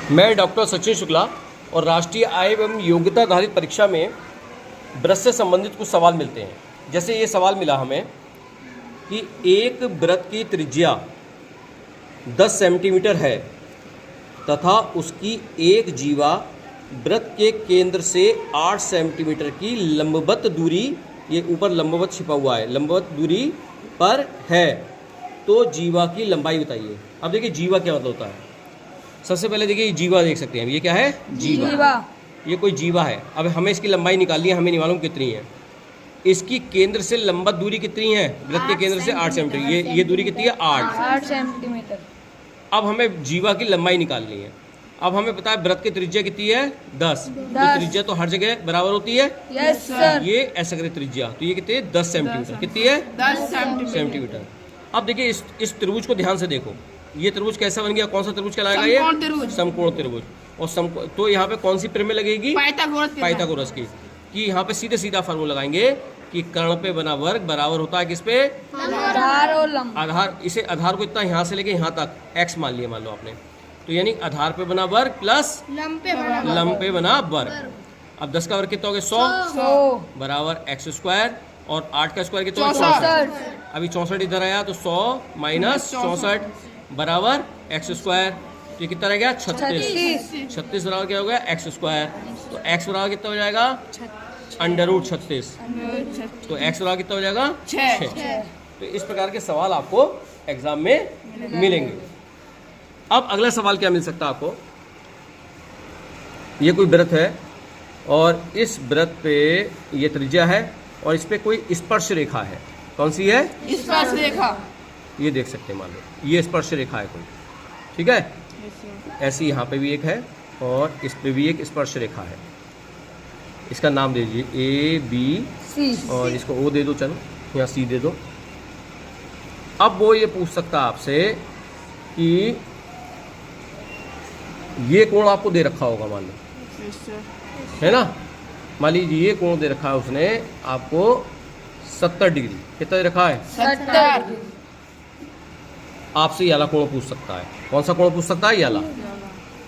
मैं डॉक्टर सचिन शुक्ला और राष्ट्रीय आय एवं योग्यता आधारित परीक्षा में व्रत से संबंधित कुछ सवाल मिलते हैं। जैसे ये सवाल मिला हमें कि एक व्रत की त्रिज्या 10 सेंटीमीटर है तथा उसकी एक जीवा व्रत के केंद्र से 8 सेंटीमीटर की लंबवत दूरी, ये ऊपर लंबवत छिपा हुआ है, लंबवत दूरी पर है, तो जीवा की लंबाई बताइए। अब देखिए जीवा क्या मतलब होता है। सबसे पहले देखिए जीवा देख सकते हैं, ये क्या है? जीवा। ये कोई जीवा है। अब हमें इसकी लंबाई निकालनी है, हमें नहीं मालूम कितनी है। इसकी केंद्र से लंबवत दूरी कितनी है? वृत्त के केंद्र से 8 सेंटीमीटर। ये दूरी कितनी है? 8 सेंटीमीटर। अब हमें जीवा की लंबाई निकालनी है। अब हमें पता है व्रत की त्रिज्या कितनी है? 10। तो त्रिज्या तो हर जगह बराबर होती है। Yes sir. ये ऐसा करे त्रिज्या, तो ये कितनी है? 10 सेंटीमीटर। कितनी है? 10 सेंटीमीटर। अब देखिए इस त्रिभुज को ध्यान से देखो। ये त्रिभुज कैसा बन गया? कौन सा त्रिभुज कहलाएगा? ये समकोण त्रिभुज। और तो यहाँ पे कौन सी प्रमेय लगेगी? पाइथागोरस की। कि यहाँ पे सीधे सीधा फार्मूला लगाएंगे कि कर्ण पे बना वर्ग बराबर होता है किस पे? आधार और लंब। आधार। इसे आधार को इतना यहाँ से लेके यहाँ तक x मान लिया, मान लो आपने, तो यानी आधार पे बना वर्ग प्लस लंब पे बना वर्ग। अब 10 का वर्ग कितना हो गया? 100 बराबर x स्क्वायर, और 8 का स्क्वायर कितना? 64। अभी 64 इधर आया तो 100 माइनस 64 बराबर x स्क्वायर, तो ये कितना रह गया? 36। 36 बराबर क्या हो गया? x square. तो x बराबर कितना हो जाएगा? √36। तो x बराबर कितना हो जाएगा? 6। तो इस प्रकार के सवाल आपको एग्जाम में मिलेंगे। अब अगला सवाल क्या मिल सकता है आपको? ये कोई व्रत है और इस व्रत पे ये त्रिज्या है और इस पे कोई स्पर्श रेखा है। कौन सी है? स्पर्श रेखा। ये देख सकते हैं, मान लो ये स्पर्श रेखा है कोई, ठीक है। ऐसी यहाँ पे भी एक है और इस पे भी एक स्पर्श रेखा है। इसका नाम दे दीजिए ABC और इसको O दे दो, चलो यहाँ C दे दो। अब वो ये पूछ सकता है आपसे कि ये कोण आपको दे रखा होगा, मान लो, है ना। मान लीजिए ये कोण दे रखा है उसने आपको 70 डिग्री। कितना दे रखा है? 70। आपसे ये वाला कोण पूछ सकता है। कौन सा कोण पूछ सकता है? ये वाला।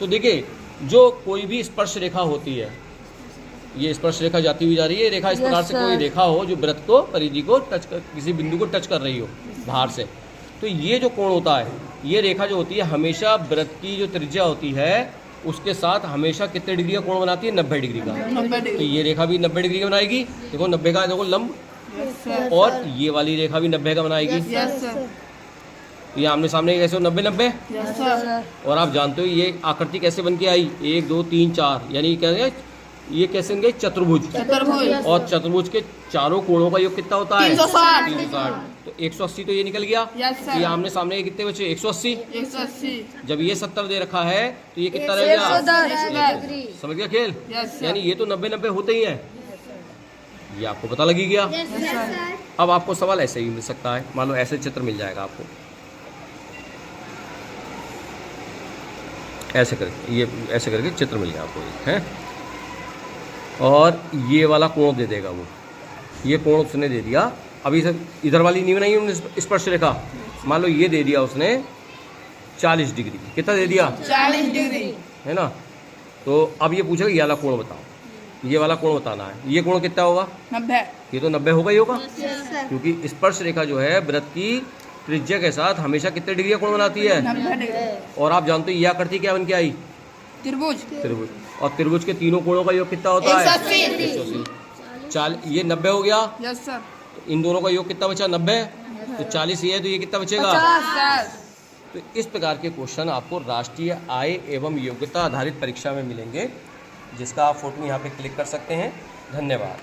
तो देखिए जो कोई भी स्पर्श रेखा होती है, ये स्पर्श रेखा जाती हुई जा रही है, रेखा इस प्रकार से कोई रेखा हो जो व्रत को, परिधि को टच कर, किसी बिंदु को टच कर रही हो बाहर से, तो ये जो कोण होता है, ये रेखा जो होती है हमेशा व्रत की जो त्रिज्या होती है उसके साथ हमेशा कितने डिग्री का कोण बनाती है? 90 डिग्री का। तो ये रेखा भी 90 डिग्री का बनाएगी। देखो 90 का, देखो लंब, और ये वाली रेखा भी 90 का बनाएगी। तो ये आमने सामने कैसे हो? 90-90। और आप जानते हो ये आकृति कैसे बन के आई? 1 2 3 4, यानी क्या है? ये कैसे बन गई? चतुर्भुज। और चतुर्भुज के चारों कोणों का योग कितना होता है? 360। तो 180 तो ये निकल गया। ये आमने सामने कितने बचे? 180। जब ये 70 दे रखा है तो ये कितना रह गया? समझ गया खेल? यानी ये तो 90-90 होते ही हैं। ये आपको पता लगी गया। अब आपको सवाल ऐसे ही मिल सकता है। मान लो ऐसे चित्र मिल जाएगा आपको, ऐसे करके, ये ऐसे करके चित्र मिल गया आपको, है। और ये वाला कोण दे देगा वो, ये कोण उसने दे दिया। अभी इधर वाली नहीं बनाई उन्होंने स्पर्श रेखा, मान लो ये दे दिया उसने 40 डिग्री। कितना दे दिया? 40 डिग्री, है ना। तो अब ये पूछेगा ये वाला कोण बताओ, ये वाला कोण बताना है। ये कोण कितना होगा? 90। ये तो 90 होगा ही होगा, क्योंकि स्पर्श रेखा जो है व्रत की त्रिज्या के साथ हमेशा कितने डिग्री का कोण बनाती है? 90 डिग्री। और आप जानते हो यह आकृति क्या बन के आई? त्रिभुज। और त्रिभुज के तीनों कोणों का योग कितना होता है? 180। ये 90 हो गया। Yes sir. तो इन दोनों का योग कितना बचा? 90। तो 40 ये है, तो ये कितना बचेगा? 50। तो इस प्रकार के क्वेश्चन आपको राष्ट्रीय आय एवं योग्यता आधारित परीक्षा में मिलेंगे, जिसका आप फोटो यहाँ पे क्लिक कर सकते हैं। धन्यवाद।